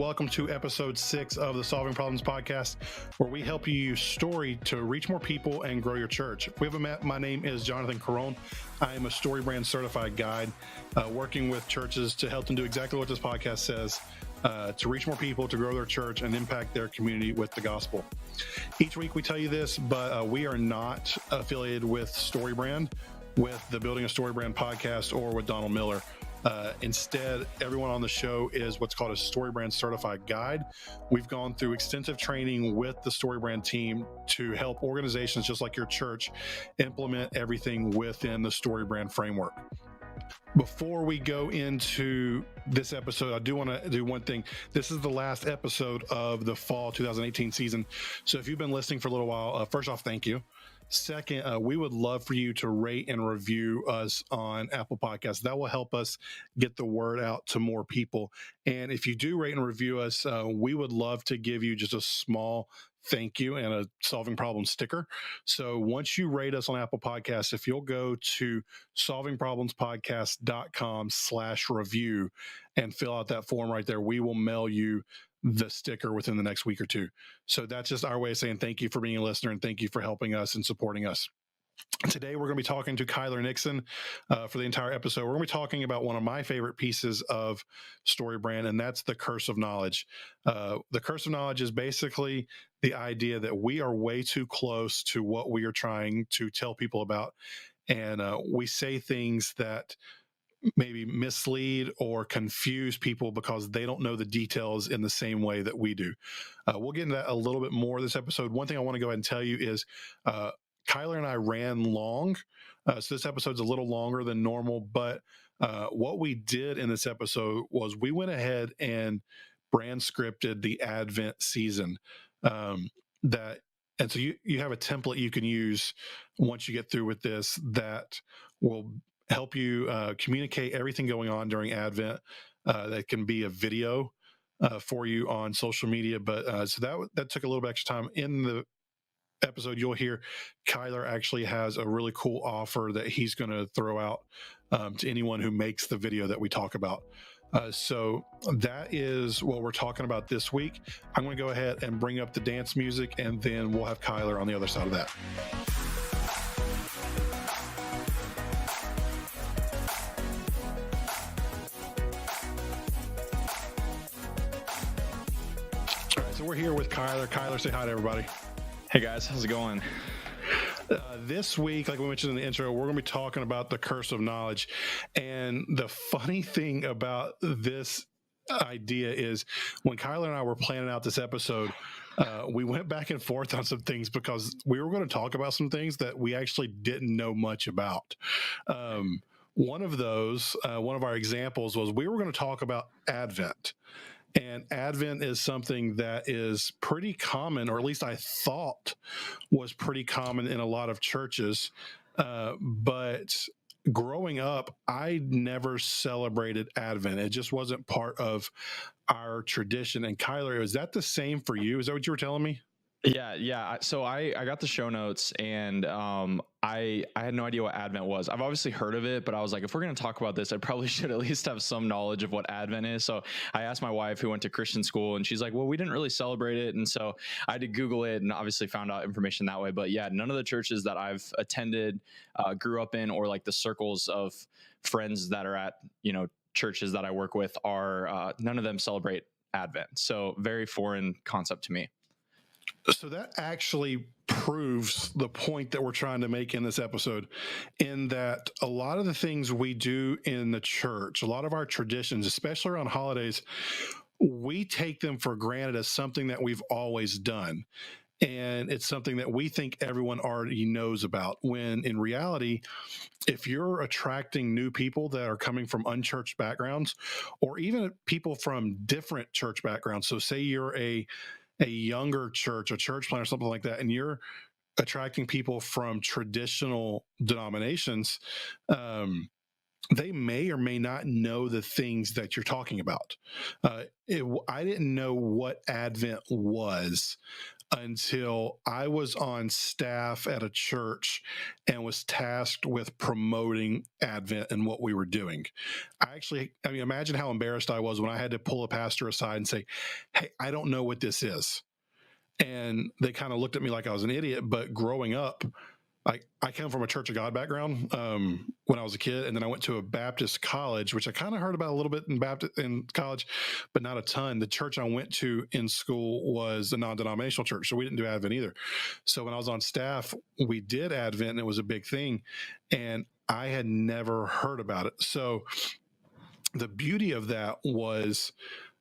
welcome to episode 6 of the Solving Problems podcast, where we help you use story to reach more people and grow your church. If we haven't met, my name is Jonathan Caron. I am a StoryBrand certified guide, working with churches to help them do exactly what this podcast says, to reach more people, to grow their church, and impact their community with the gospel. Each week we tell you this, but we are not affiliated with StoryBrand, with the Building a StoryBrand podcast, or with Donald Miller. Instead, everyone on the show is what's called a StoryBrand certified guide. We've gone through extensive training with the StoryBrand team to help organizations just like your church implement everything within the StoryBrand framework. Before we go into this episode, I do want to do one thing. This is the last episode of the fall 2018 season. So if you've been listening for a little while, first off, thank you. Second, we would love for you to rate and review us on Apple Podcasts. That will help us get the word out to more people. And if you do rate and review us, we would love to give you just a small thank you and a Solving Problems sticker. So once you rate us on Apple Podcasts, if you'll go to solvingproblemspodcast.com/review and fill out that form right there, we will mail you the sticker within the next week or two. So that's just our way of saying thank you for being a listener and thank you for helping us and supporting us. Today, we're going to be talking to Kyler Nixon for the entire episode. We're going to be talking about one of my favorite pieces of StoryBrand, and that's the curse of knowledge. The curse of knowledge is basically the idea that we are way too close to what we are trying to tell people about, and we say things that maybe mislead or confuse people because they don't know the details in the same way that we do. We'll get into that a little bit more this episode. One thing I want to go ahead and tell you is Kyler and I ran long, so this episode's a little longer than normal, but what we did in this episode was we went ahead and BrandScripted the Advent season. And so you have a template you can use once you get through with this that will help you communicate everything going on during Advent. That can be a video for you on social media, but so that took a little bit extra time. In the episode, you'll hear Kyler actually has a really cool offer that he's going to throw out to anyone who makes the video that we talk about. So that is what we're talking about this week. I'm going to go ahead and bring up the dance music, and then we'll have Kyler on the other side of that. So we're here with Kyler. Kyler, say hi to everybody. Hey guys, how's it going? This week, like we mentioned in the intro, we're going to be talking about the curse of knowledge. And the funny thing about this idea is when Kyler and I were planning out this episode, we went back and forth on some things because we were going to talk about some things that we actually didn't know much about. One of those, one of our examples was we were going to talk about Advent. And Advent is something that is pretty common, or at least I thought was pretty common in a lot of churches. But growing up, I never celebrated Advent. It just wasn't part of our tradition. And Kyler, is that the same for you? Is that what you were telling me? Yeah. So I got the show notes, and I had no idea what Advent was. I've obviously heard of it, but I was like, if we're going to talk about this, I probably should at least have some knowledge of what Advent is. So I asked my wife, who went to Christian school, and she's like, well, we didn't really celebrate it. And so I had to Google it and obviously found out information that way. But yeah, none of the churches that I've attended, grew up in, or like the circles of friends that are at, churches that I work with are, none of them celebrate Advent. So very foreign concept to me. So that actually proves the point that we're trying to make in this episode, in that a lot of the things we do in the church, a lot of our traditions, especially around holidays, we take them for granted as something that we've always done. And it's something that we think everyone already knows about, when in reality, if you're attracting new people that are coming from unchurched backgrounds, or even people from different church backgrounds, so say you're a younger church, a church plant or something like that, and you're attracting people from traditional denominations, they may or may not know the things that you're talking about. I didn't know what Advent was until I was on staff at a church and was tasked with promoting Advent and what we were doing. I mean, imagine how embarrassed I was when I had to pull a pastor aside and say, "Hey, I don't know what this is." And they kind of looked at me like I was an idiot. But growing up, I come from a Church of God background when I was a kid, and then I went to a Baptist college, which I kind of heard about a little bit in college, but not a ton. The church I went to in school was a non-denominational church, so we didn't do Advent either. So when I was on staff, we did Advent, and it was a big thing, and I had never heard about it. So the beauty of that was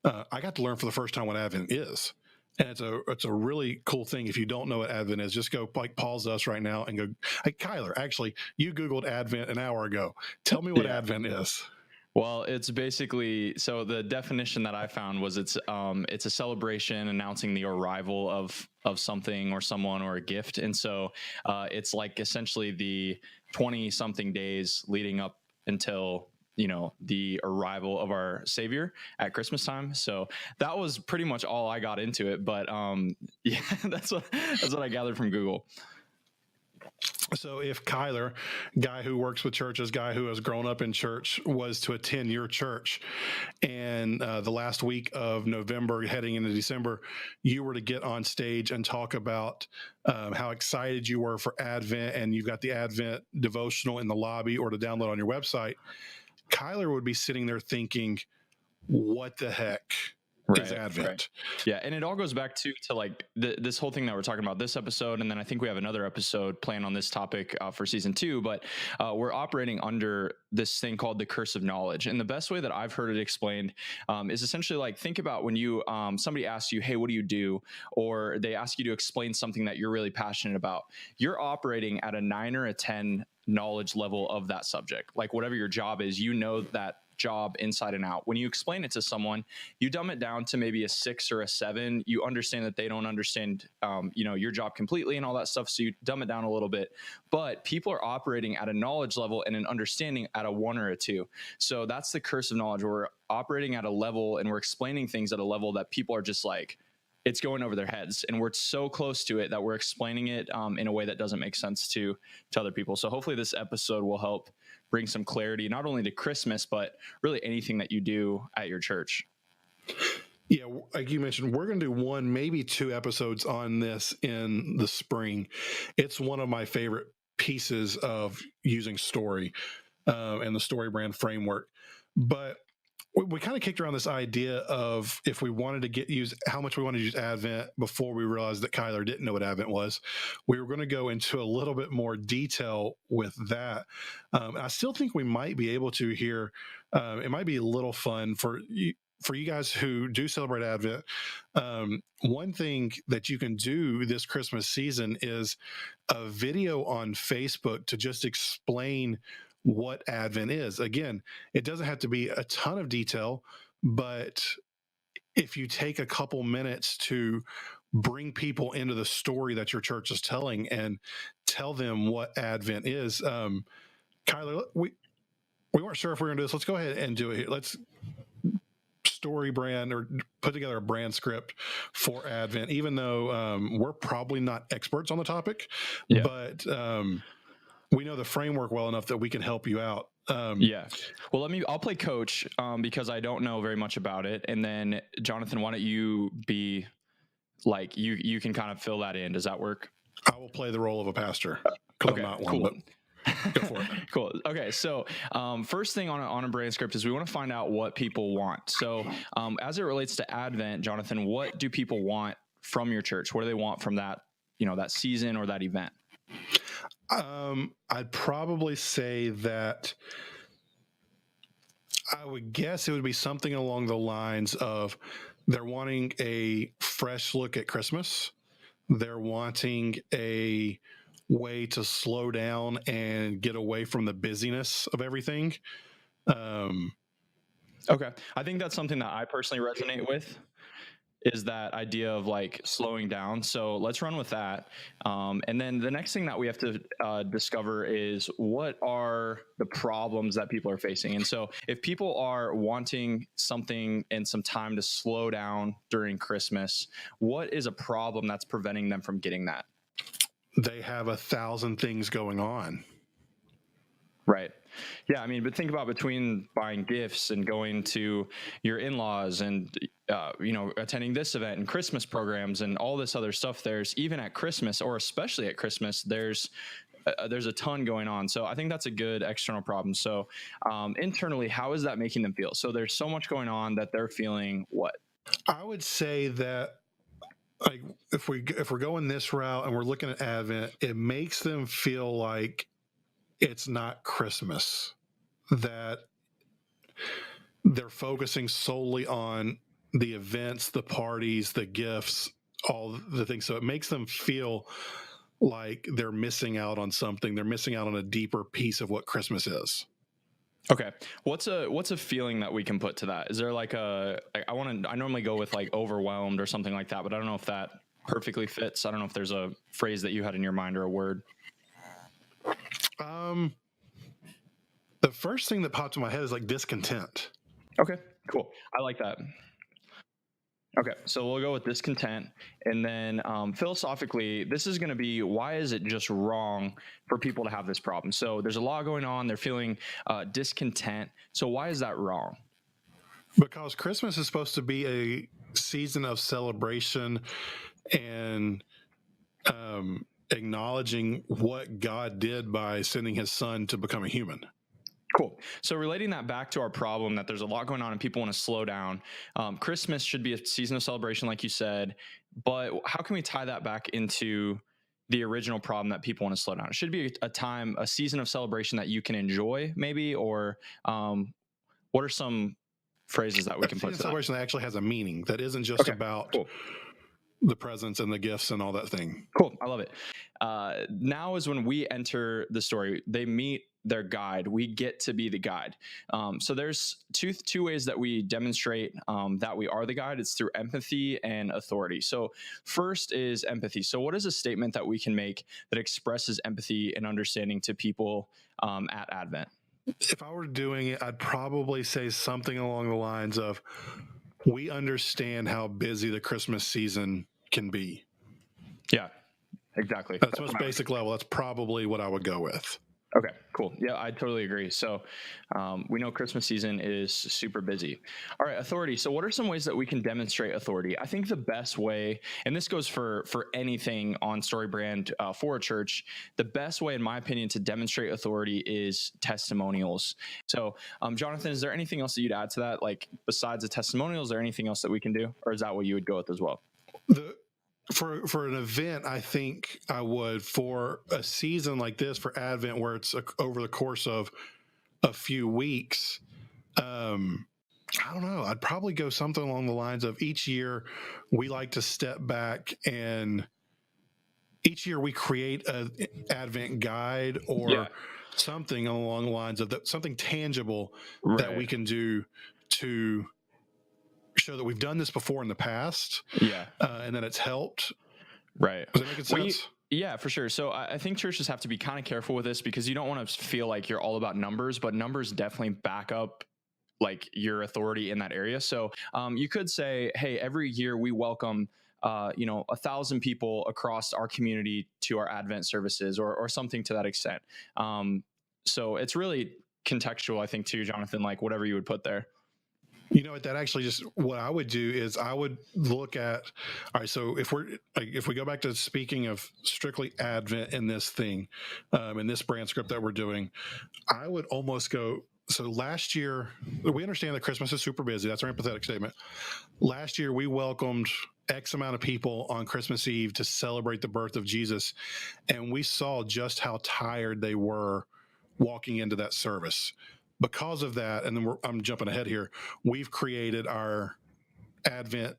I got to learn for the first time what Advent is. And it's a really cool thing. If you don't know what Advent is, just go like pause us right now and go, "Hey, Kyler, actually, you Googled Advent an hour ago. Tell me what Advent is." Well, it's basically, so the definition that I found was it's a celebration announcing the arrival of something or someone or a gift, and so it's like essentially the 20 something days leading up until the arrival of our Savior at Christmas time. So that was pretty much all I got into it, but yeah, that's what I gathered from Google. So if Kyler, guy who works with churches, guy who has grown up in church, was to attend your church, and the last week of November heading into December, you were to get on stage and talk about how excited you were for Advent, and you've got the Advent devotional in the lobby or to download on your website, Kyler would be sitting there thinking, "What the heck is Advent?" Right. Yeah, and it all goes back to like this whole thing that we're talking about this episode, and then I think we have another episode planned on this topic for season 2. But we're operating under this thing called the curse of knowledge, and the best way that I've heard it explained is essentially like, think about when you somebody asks you, "Hey, what do you do?" or they ask you to explain something that you're really passionate about. You're operating at a 9 or a 10 knowledge level of that subject. Like whatever your job is, that job inside and out. When you explain it to someone, you dumb it down to maybe a 6 or a 7. You understand that they don't understand, your job completely and all that stuff. So you dumb it down a little bit, but people are operating at a knowledge level and an understanding at a 1 or a 2. So that's the curse of knowledge. We're operating at a level and we're explaining things at a level that people are just like, it's going over their heads, and we're so close to it that we're explaining it in a way that doesn't make sense to other people. So hopefully this episode will help bring some clarity, not only to Christmas, but really anything that you do at your church. Yeah, like you mentioned, we're going to do 1, maybe 2 episodes on this in the spring. It's one of my favorite pieces of using story and the story brand framework. But we kind of kicked around this idea of if we wanted to use how much we wanted to use Advent before we realized that Kyler didn't know what Advent was. We were going to go into a little bit more detail with that. I still think we might be able to here. It might be a little fun for you guys who do celebrate Advent. One thing that you can do this Christmas season is a video on Facebook to just explain what Advent is. Again, it doesn't have to be a ton of detail, but if you take a couple minutes to bring people into the story that your church is telling and tell them what Advent is. Kyler, we weren't sure if we were going to do this. Let's go ahead and do it here. Let's story brand or put together a brand script for Advent, even though we're probably not experts on the topic, but we know the framework well enough that we can help you out. Well, I'll play coach because I don't know very much about it. And then Jonathan, why don't you be like, you can kind of fill that in. Does that work? I will play the role of a pastor because I'm not one, cool. But go for it. Cool. Okay. So first thing on a brand script is we want to find out what people want. So as it relates to Advent, Jonathan, what do people want from your church? What do they want from that, that season or that event? I'd probably say that I would guess it would be something along the lines of they're wanting a fresh look at Christmas. They're wanting a way to slow down and get away from the busyness of everything. Okay. I think that's something that I personally resonate with. is that idea of like slowing down. So let's run with that. And then the next thing that we have to discover is what are the problems that people are facing. And so if people are wanting something and some time to slow down during Christmas, what is a problem that's preventing them from getting that? They have 1,000 things going on. Right. Yeah. I mean, but think about between buying gifts and going to your in-laws and, attending this event and Christmas programs and all this other stuff. There's even at Christmas, or especially at Christmas, there's a ton going on. So I think that's a good external problem. So internally, how is that making them feel? So there's so much going on that they're feeling what? I would say that, like, if we're going this route and we're looking at Advent, it makes them feel like it's not Christmas, that they're focusing solely on the events, the parties, the gifts, all the things. So it makes them feel like they're missing out on something. They're missing out on a deeper piece of what Christmas is. Okay. What's a feeling that we can put to that? Is there like I normally go with like overwhelmed or something like that, but I don't know if that perfectly fits. I don't know if there's a phrase that you had in your mind or a word. The first thing that popped in my head is like discontent. Okay, cool. I like that. Okay, so we'll go with discontent. And then philosophically, this is going to be, why is it just wrong for people to have this problem? So there's a lot going on. They're feeling discontent. So why is that wrong? Because Christmas is supposed to be a season of celebration and acknowledging what God did by sending his son to become a human. Cool. So relating that back to our problem that there's a lot going on and people want to slow down, Christmas should be a season of celebration, like you said, but how can we tie that back into the original problem that people want to slow down? It should be a season of celebration that you can enjoy maybe, or what are some phrases that we can put to celebration that actually has a meaning, that isn't just about the presents and the gifts and all that thing. Cool. I love it. Now is when we enter the story. They meet their guide. We get to be the guide. So there's two ways that we demonstrate that we are the guide. It's through empathy and authority. So first is empathy. So what is a statement that we can make that expresses empathy and understanding to people at Advent? If I were doing it, I'd probably say something along the lines of, we understand how busy the Christmas season can be. Yeah, exactly. That's the most basic level. That's probably what I would go with. Okay, cool. Yeah, I totally agree. So we know Christmas season is super busy. All right, authority. So what are some ways that we can demonstrate authority? I think the best way, and this goes for anything on StoryBrand for a church, the best way, in my opinion, to demonstrate authority is testimonials. So Jonathan, is there anything else that you'd add to that? Like besides the testimonials, is there anything else that we can do? Or is that what you would go with as well? For an event, I think I would. For a season like this, for Advent, where it's over the course of a few weeks, I don't know. I'd probably go something along the lines of, each year we like to step back, and each year we create an Advent guide or something along the lines of that, something tangible that we can do to show that we've done this before in the past, and that it's helped. Right. Does that make sense? Yeah, for sure. So I think churches have to be kind of careful with this, because you don't want to feel like you're all about numbers, but numbers definitely back up like your authority in that area. So you could say, hey, every year we welcome 1,000 people across our community to our Advent services, or something to that extent. So it's really contextual, I think, too, Jonathan, like whatever you would put there. You know what? That actually, just what I would do is I would look at, all right, so if we go back to speaking of strictly Advent in this thing, in this BrandScript that we're doing, I would almost go, so last year, we understand that Christmas is super busy. That's our empathetic statement. Last year, we welcomed X amount of people on Christmas Eve to celebrate the birth of Jesus, and we saw just how tired they were walking into that service. Because of that, and then I'm jumping ahead here, we've created our Advent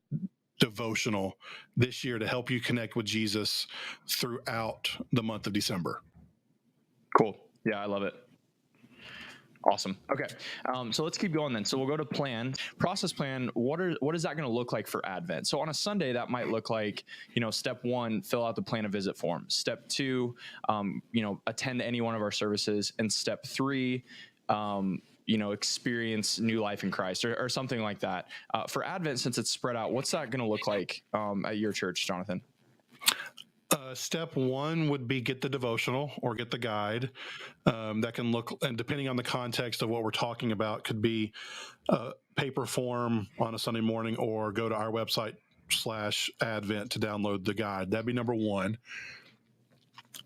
devotional this year to help you connect with Jesus throughout the month of December. Cool. Yeah, I love it. Awesome. Okay. So let's keep going then. So we'll go to plan, process plan. What is that going to look like for Advent? So on a Sunday, that might look like, step one, fill out the plan a visit form. Step two, attend any one of our services. And step three, experience new life in Christ or something like that. For Advent, since it's spread out, what's that going to look like at your church, Jonathan? Step one would be get the devotional or get the guide. That can look, and depending on the context of what we're talking about, could be a paper form on a Sunday morning, or go to our website /Advent to download the guide. That'd be number one.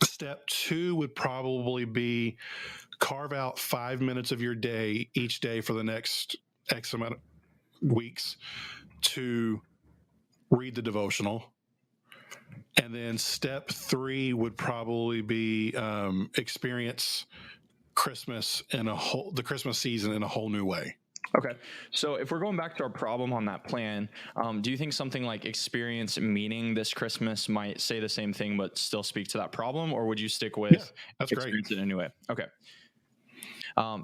Step two would probably be carve out 5 minutes of your day each day for the next X amount of weeks to read the devotional. And then step three would probably be experience Christmas the Christmas season in a whole new way. Okay. So if we're going back to our problem on that plan, do you think something like experience meaning this Christmas might say the same thing, but still speak to that problem? Or would you stick with that's experience great. it in a new way? Okay.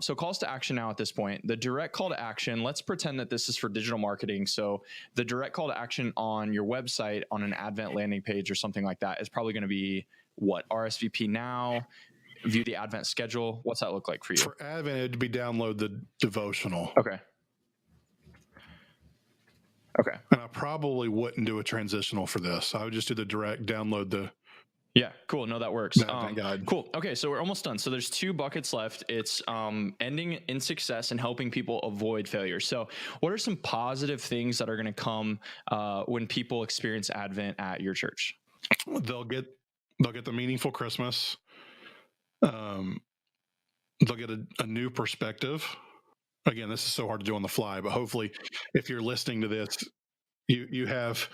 So calls to action now at this point. The direct call to action, let's pretend that this is for digital marketing. So the direct call to action on your website, on an Advent landing page or something like that, is probably going to be what? RSVP now, view the Advent schedule. What's that look like for you? For Advent, it'd be download the devotional. Okay. And I probably wouldn't do a transitional for this. I would just do the direct download the. Yeah, cool. No, that works. Guide. Cool. Okay, so we're almost done. So there's 2 buckets left. It's ending in success and helping people avoid failure. So what are some positive things that are going to come when people experience Advent at your church? They'll get the meaningful Christmas. They'll get a new perspective. Again, this is so hard to do on the fly, but hopefully if you're listening to this, you have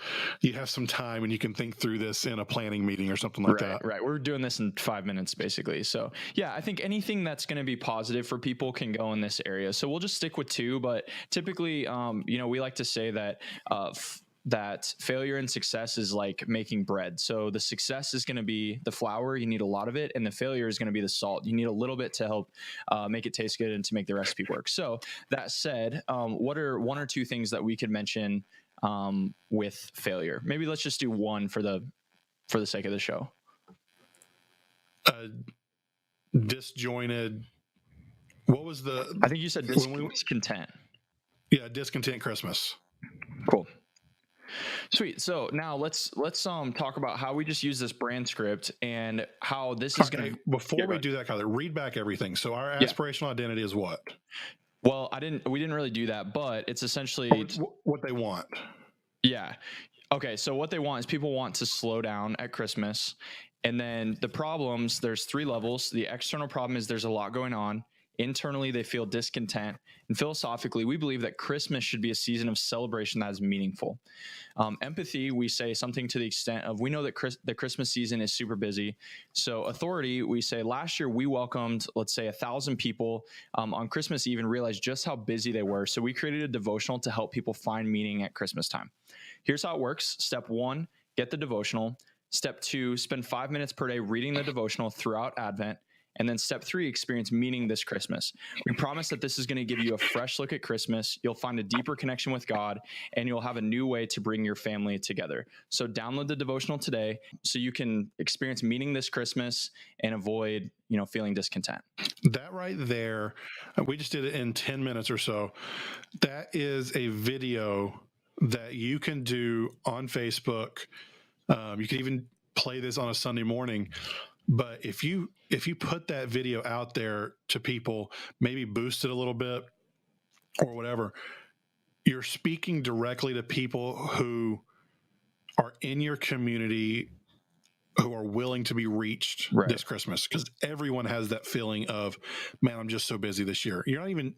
some time and you can think through this in a planning meeting or something like that. Right. We're doing this in 5 minutes basically. So yeah, I think anything that's going to be positive for people can go in this area. So we'll just stick with 2, but typically, we like to say that, that failure and success is like making bread. So the success is going to be the flour. You need a lot of it. And the failure is going to be the salt. You need a little bit to help make it taste good and to make the recipe work. So that said, what are 1 or 2 things that we could mention with failure? Maybe let's just do 1 for the sake of the show. Disjointed. What was the? I think you said discontent. Yeah, discontent Christmas. Cool. Sweet. So now let's talk about how we just use this BrandScript and how this is going to. Before we do that, Kyler, read back everything. So our aspirational identity is what? Well, we didn't really do that, but it's essentially what they want. Yeah. Okay. So what they want is people want to slow down at Christmas. And then the problems, there's 3 levels. The external problem is there's a lot going on. Internally, they feel discontent. And philosophically, we believe that Christmas should be a season of celebration that is meaningful. Empathy, we say something to the extent of, we know that the Christmas season is super busy. So authority, we say last year we welcomed, let's say 1,000 people on Christmas Eve and realized just how busy they were. So we created a devotional to help people find meaning at Christmas time. Here's how it works. Step 1, get the devotional. Step 2, spend 5 minutes per day reading the devotional throughout Advent. And then step 3, experience meaning this Christmas. We promise that this is going to give you a fresh look at Christmas. You'll find a deeper connection with God, and you'll have a new way to bring your family together. So download the devotional today so you can experience meaning this Christmas and avoid, feeling discontent. That right there, we just did it in 10 minutes or so. That is a video that you can do on Facebook. You can even play this on a Sunday morning. But if you put that video out there to people, maybe boost it a little bit or whatever, you're speaking directly to people who are in your community, who are willing to be reached this Christmas, because everyone has that feeling of, man, I'm just so busy this year. You're not even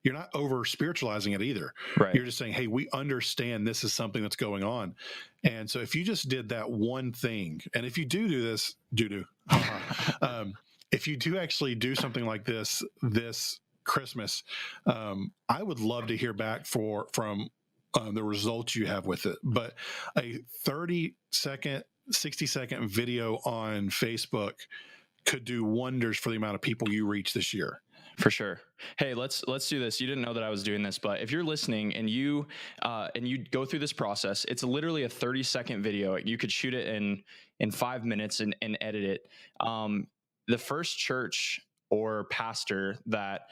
you're not over spiritualizing it either. Right. You're just saying, hey, we understand this is something that's going on. And so if you just did that one thing, and if you do this, if you do actually do something like this Christmas, I would love to hear back from the results you have with it. But a 30-second, 60-second video on Facebook could do wonders for the amount of people you reach this year. For sure. Hey, let's do this. You didn't know that I was doing this, but if you're listening and you go through this process, it's literally a 30-second video. You could shoot it in 5 minutes and edit it. The first church or pastor that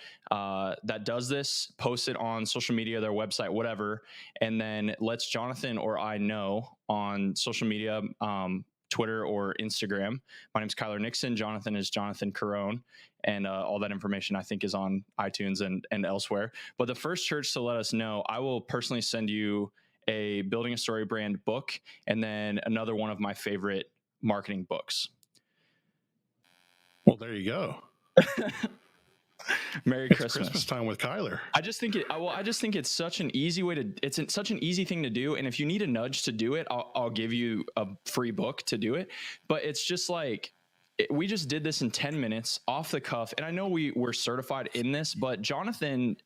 does this, post it on social media, their website, whatever, and then lets Jonathan or I know on social media, Twitter or Instagram. My name's Kyler Nixon. Jonathan is Jonathan Carone. And all that information, I think, is on iTunes and elsewhere. But the first church to let us know, I will personally send you a Building a Story brand book and then another one of my favorite marketing books. Well, there you go. Merry It's Christmas. Christmas time with Kyler. I just think it's such an easy way to, it's such an easy thing to do. And if you need a nudge to do it, I'll give you a free book to do it. But it's just like, we just did this in 10 minutes off the cuff. And I know we were certified in this, but Jonathan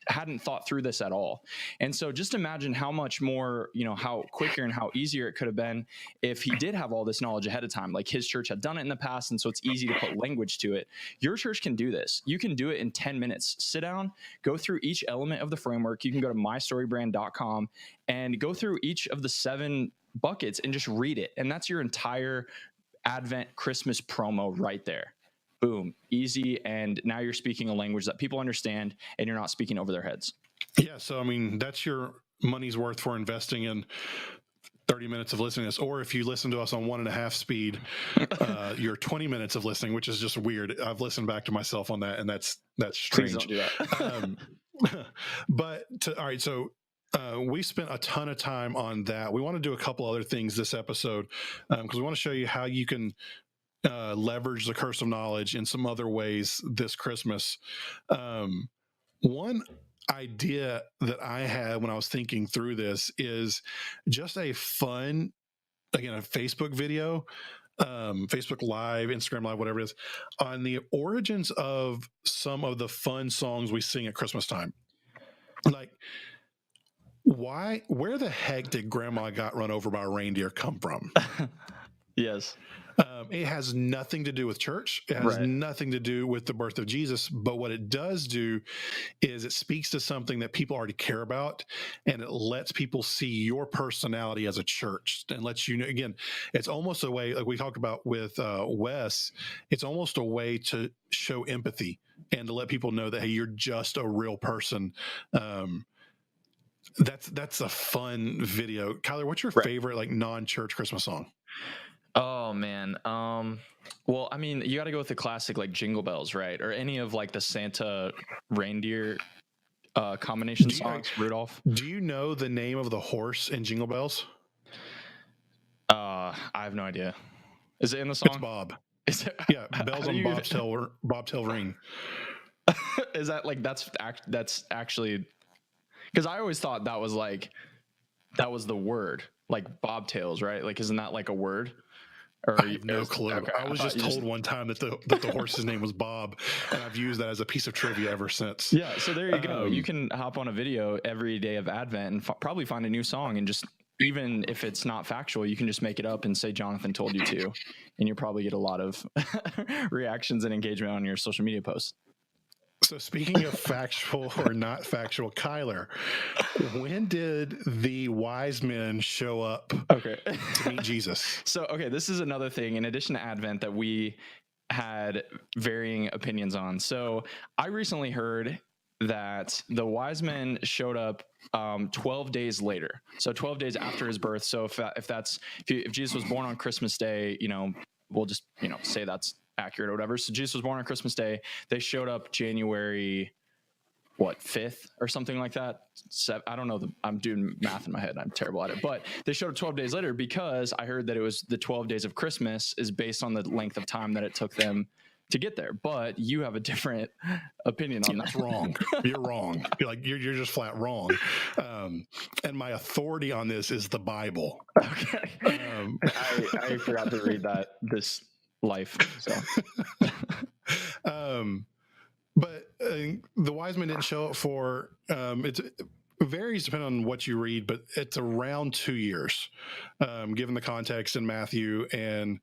hadn't thought through this at all. And so just imagine how much more, how quicker and how easier it could have been if he did have all this knowledge ahead of time. Like his church had done it in the past. And so it's easy to put language to it. Your church can do this. You can do it in 10 minutes. Sit down, go through each element of the framework. You can go to mystorybrand.com and go through each of the 7 buckets and just read it. And that's your entire Advent Christmas promo right there. Boom, easy. And now you're speaking a language that people understand and you're not speaking over their heads. Yeah. So, I mean, that's your money's worth for investing in 30 minutes of listening to this. Or if you listen to us on 1.5 speed, your 20 minutes of listening, which is just weird. I've listened back to myself on that, and that's strange. Please don't do that. All right. So, we spent a ton of time on that. We want to do a couple other things this episode because we want to show you how you can leverage the curse of knowledge in some other ways this Christmas. One idea that I had when I was thinking through this is just a fun, again, a Facebook video, Facebook Live, Instagram Live, whatever it is, on the origins of some of the fun songs we sing at Christmas time. Like, where the heck did Grandma Got Run Over by a Reindeer come from? Yes. It has nothing to do with church. It has nothing to do with the birth of Jesus. But what it does do is it speaks to something that people already care about, and it lets people see your personality as a church and lets you know, again, it's almost a way, like we talked about with Wes, it's almost a way to show empathy and to let people know that, hey, you're just a real person. That's a fun video. Kyler, what's your favorite like non-church Christmas song? Oh man. Well, I mean, you got to go with the classic like Jingle Bells, right? Or any of like the Santa reindeer combination songs. Rudolph. Do you know the name of the horse in Jingle Bells? I have no idea. Is it in the song? It's Bob. Is it? Yeah, bells on bobtail ring. Is that like that's actually? Because I always thought that was the word, like bobtails, right? Like, isn't that like a word? Or I have no clue. Okay, I was just told one time that the horse's name was Bob, and I've used that as a piece of trivia ever since. Yeah, so there you go. You can hop on a video every day of Advent and probably find a new song, and just, even if it's not factual, you can just make it up and say Jonathan told you to, and you'll probably get a lot of reactions and engagement on your social media posts. So speaking of factual or not factual, Kyler, when did the wise men show up to meet Jesus? So, this is another thing in addition to Advent that we had varying opinions on. So I recently heard that the wise men showed up 12 days later. So 12 days after his birth. So if Jesus was born on Christmas Day, we'll just, say that's accurate or whatever. So Jesus was born on Christmas Day. They showed up January 5th or something like that. I don't know. I'm doing math in my head. I'm terrible at it, but they showed up 12 days later because I heard that it was the 12 days of Christmas is based on the length of time that it took them to get there. But you have a different opinion on that. That's wrong. You're wrong. You're just flat wrong. And my authority on this is the Bible. Okay. I forgot to read that this life. So, but the wise men didn't show up for it varies depending on what you read, but it's around 2 years, given the context in Matthew and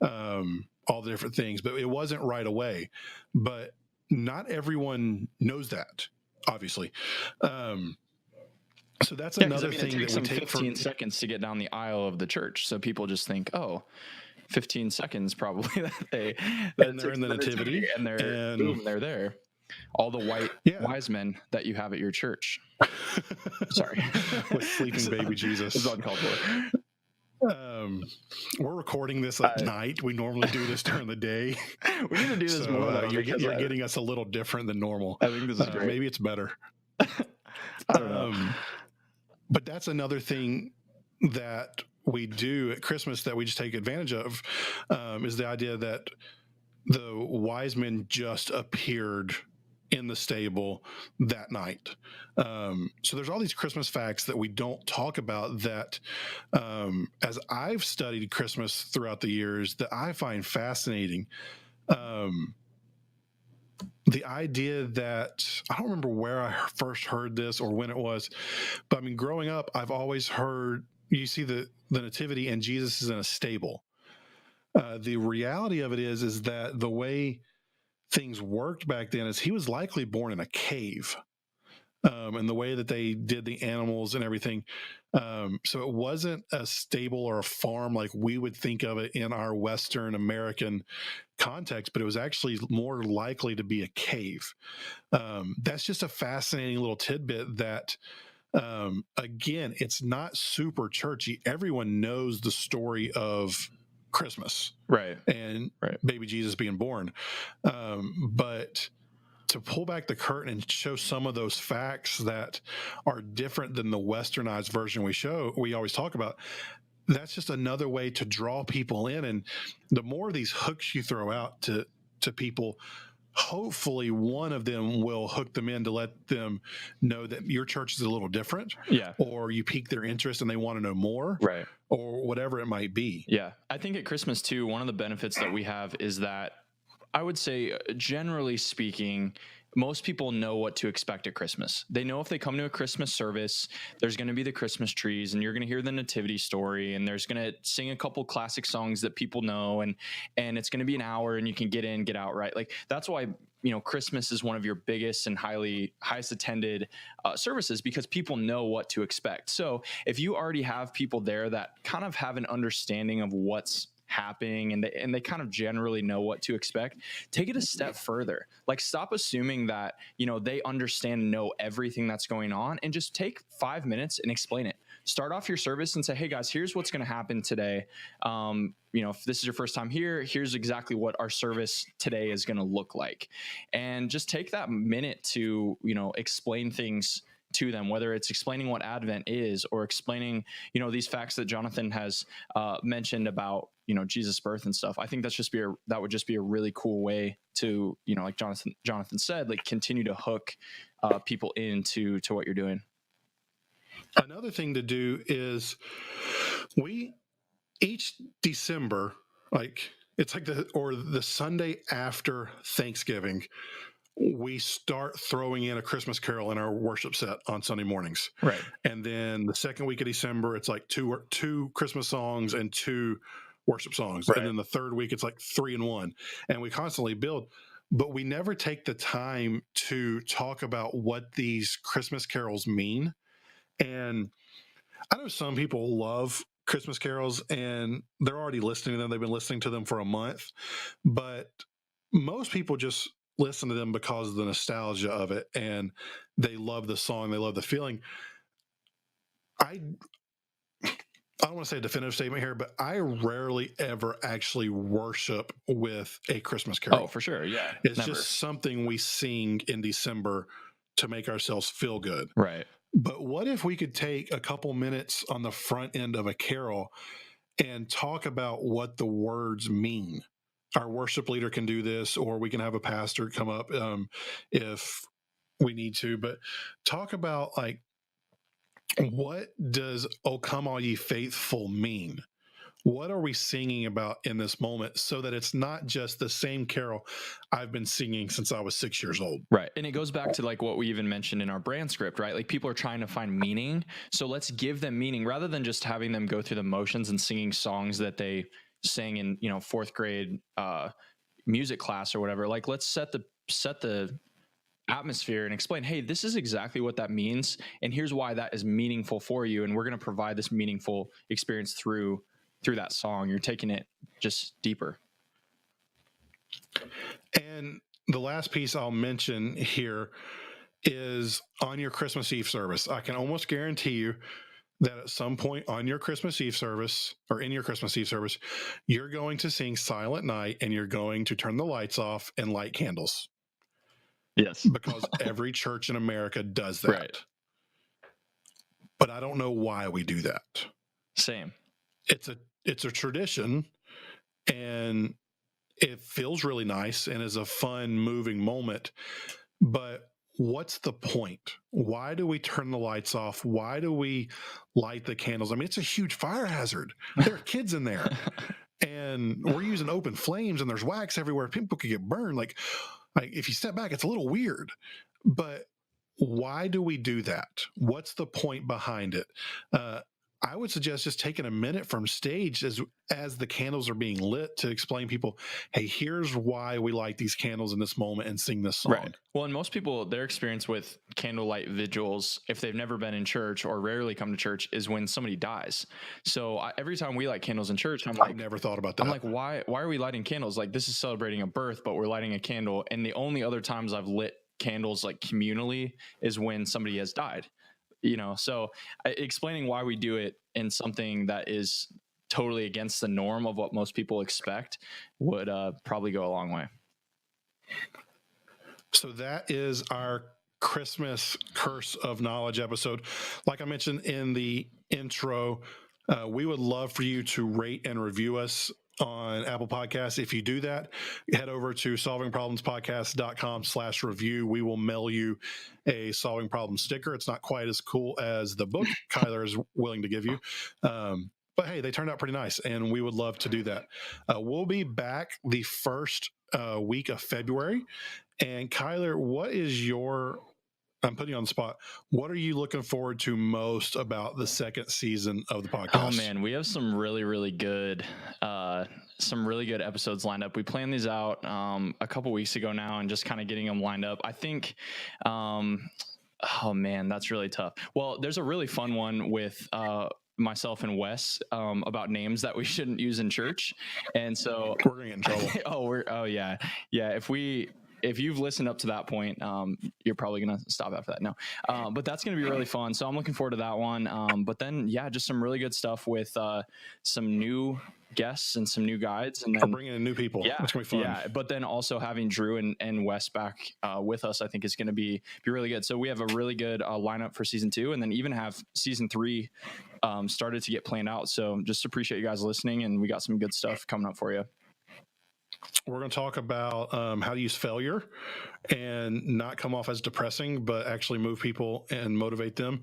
all the different things. But it wasn't right away. But not everyone knows that, obviously. So that's Yeah, because another it thing takes that we them take 15 seconds to get down the aisle of the church. So people just think, oh, 15 seconds probably and they're in the nativity, and and boom, they're there. All the white wise men that you have at your church. Sorry. with sleeping baby Jesus. It's uncalled for. We're recording this at night. We normally do this during the day. We need to do this more though. You're getting us a little different than normal. I think this is great. Maybe it's better. I don't know. But that's another thing that we do at Christmas that we just take advantage of, is the idea that the wise men just appeared in the stable that night. So there's all these Christmas facts that we don't talk about that, as I've studied Christmas throughout the years, that I find fascinating. The idea that, I don't remember where I first heard this or when it was, but I mean, growing up, I've always heard, you see the nativity and Jesus is in a stable. The reality of it is that the way things worked back then is he was likely born in a cave, and the way that they did the animals and everything. So it wasn't a stable or a farm like we would think of it in our Western American context, but it was actually more likely to be a cave. That's just a fascinating little tidbit that, again, it's not super churchy. Everyone knows the story of Christmas, right, and baby Jesus being born, but to pull back the curtain and show some of those facts that are different than the westernized version we always talk about, that's just another way to draw people in. And the more of these hooks you throw out to people, hopefully one of them will hook them in to let them know that your church is a little different, or you pique their interest and they want to know more, or whatever it might be. Yeah. I think at Christmas too, one of the benefits that we have is that, I would say, generally speaking, most people know what to expect at Christmas. They know if they come to a Christmas service, there's going to be the Christmas trees and you're going to hear the nativity story and there's going to sing a couple classic songs that people know, and it's going to be an hour and you can get in, get out, right? Like that's why, Christmas is one of your biggest and highest attended services, because people know what to expect. So if you already have people there that kind of have an understanding of what's happening and they kind of generally know what to expect, take it a step further. Like, stop assuming that they understand and know everything that's going on, and just take 5 minutes and explain it. Start off your service and say, hey guys, here's what's going to happen today. If this is your first time here, here's exactly what our service today is going to look like. And just take that minute to explain things to them, whether it's explaining what Advent is or explaining, these facts that Jonathan has mentioned about, Jesus' birth and stuff. I think that would just be a really cool way to, like Jonathan said, like continue to hook people into what you're doing. Another thing to do is each December, like it's like the Sunday after Thanksgiving, we start throwing in a Christmas carol in our worship set on Sunday mornings. Right. And then the second week of December, it's like two Christmas songs and 2 worship songs. Right. And then the third week, it's like 3 and 1. And we constantly build, but we never take the time to talk about what these Christmas carols mean. And I know some people love Christmas carols and they're already listening to them. They've been listening to them for a month, but most people just listen to them because of the nostalgia of it, and they love the song, they love the feeling. I don't want to say a definitive statement here, but I rarely ever actually worship with a Christmas carol. Oh, for sure. Yeah. It's just something we sing in December to make ourselves feel good. Right. But what if we could take a couple minutes on the front end of a carol and talk about what the words mean? Our worship leader can do this, or we can have a pastor come up if we need to, but talk about like, what does "O Come All Ye Faithful" mean? What are we singing about in this moment, so that it's not just the same carol I've been singing since I was 6 years old? Right. And it goes back to like what we even mentioned in our BrandScript, right? Like, people are trying to find meaning. So let's give them meaning rather than just having them go through the motions and singing songs that they sang in, 4th grade music class or whatever. Like, let's set the set the atmosphere and explain, hey, this is exactly what that means, and here's why that is meaningful for you, and we're going to provide this meaningful experience through that song. You're taking it just deeper. And the last piece I'll mention here is on your Christmas Eve service. I can almost guarantee you that at some point on your Christmas Eve service, or in your Christmas Eve service, you're going to sing Silent Night, and you're going to turn the lights off and light candles. Yes. Because every church in America does that. Right. But I don't know why we do that. Same. It's a tradition, and it feels really nice and is a fun, moving moment. But what's the point? Why do we turn the lights off? Why do we light the candles? I mean, it's a huge fire hazard. There are kids in there, and we're using open flames, and there's wax everywhere. People could get burned. Like if you step back, it's a little weird. But why do we do that? What's the point behind it? I would suggest just taking a minute from stage as the candles are being lit to explain people, hey, here's why we light these candles in this moment and sing this song. Right. Well, and most people, their experience with candlelight vigils, if they've never been in church or rarely come to church, is when somebody dies. So every time we light candles in church, I'm like, I've never thought about that. I'm like, why are we lighting candles? Like, this is celebrating a birth, but we're lighting a candle. And the only other times I've lit candles like communally is when somebody has died. So explaining why we do it in something that is totally against the norm of what most people expect would probably go a long way. So that is our Christmas Curse of Knowledge episode. Like I mentioned in the intro, we would love for you to rate and review us on Apple Podcasts. If you do that, head over to solvingproblemspodcast.com/review. We will mail you a Solving Problems sticker. It's not quite as cool as the book Kyler is willing to give you. But hey, they turned out pretty nice, and we would love to do that. We'll be back the first week of February. And Kyler, what is I'm putting you on the spot. What are you looking forward to most about the second season of the podcast? Oh man, we have some really, really good, episodes lined up. We planned these out a couple weeks ago now, and just kind of getting them lined up. I think, oh man, that's really tough. Well, there's a really fun one with myself and Wes about names that we shouldn't use in church, and so we're gonna get in trouble. Yeah. If you've listened up to that point, you're probably going to stop after that. No. But that's going to be really fun. So I'm looking forward to that one. But then, just some really good stuff with some new guests and some new guides. And then we're bringing in new people. Yeah. It's going to be fun. Yeah. But then also having Drew and Wes back with us, I think is going to be really good. So we have a really good lineup for season 2, and then even have season 3 started to get planned out. So just appreciate you guys listening, and we got some good stuff coming up for you. We're going to talk about how to use failure and not come off as depressing, but actually move people and motivate them.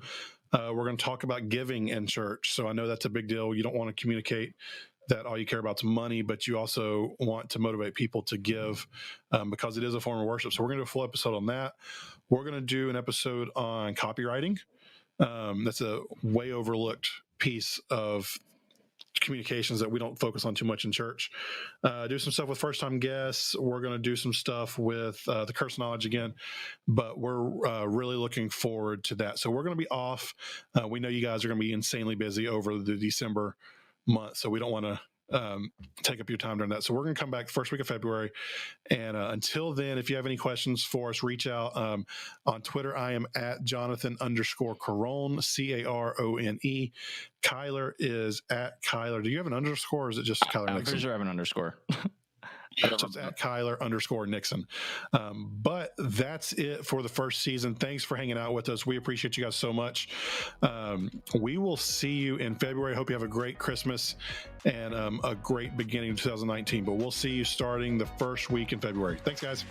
We're going to talk about giving in church. So I know that's a big deal. You don't want to communicate that all you care about is money, but you also want to motivate people to give because it is a form of worship. So we're going to do a full episode on that. We're going to do an episode on copywriting. That's a way overlooked piece of communications that we don't focus on too much in church. Do some stuff with first-time guests. We're going to do some stuff with the curse knowledge again, but we're really looking forward to that. So we're going to be off. We know you guys are going to be insanely busy over the December month, so we don't want to take up your time during that. So we're going to come back first week of February. And until then, if you have any questions for us, reach out on Twitter. I am at Jonathan_Carone, Carone. Kyler is at Kyler. Do you have an underscore, or is it just Kyler I'm Nixon? pretty sure I have an underscore. So it's at Kyler_Nixon. But that's it for the first season. Thanks for hanging out with us. We appreciate you guys so much. We will see you in February. Hope you have a great Christmas and a great beginning of 2019. But we'll see you starting the first week in February. Thanks, guys.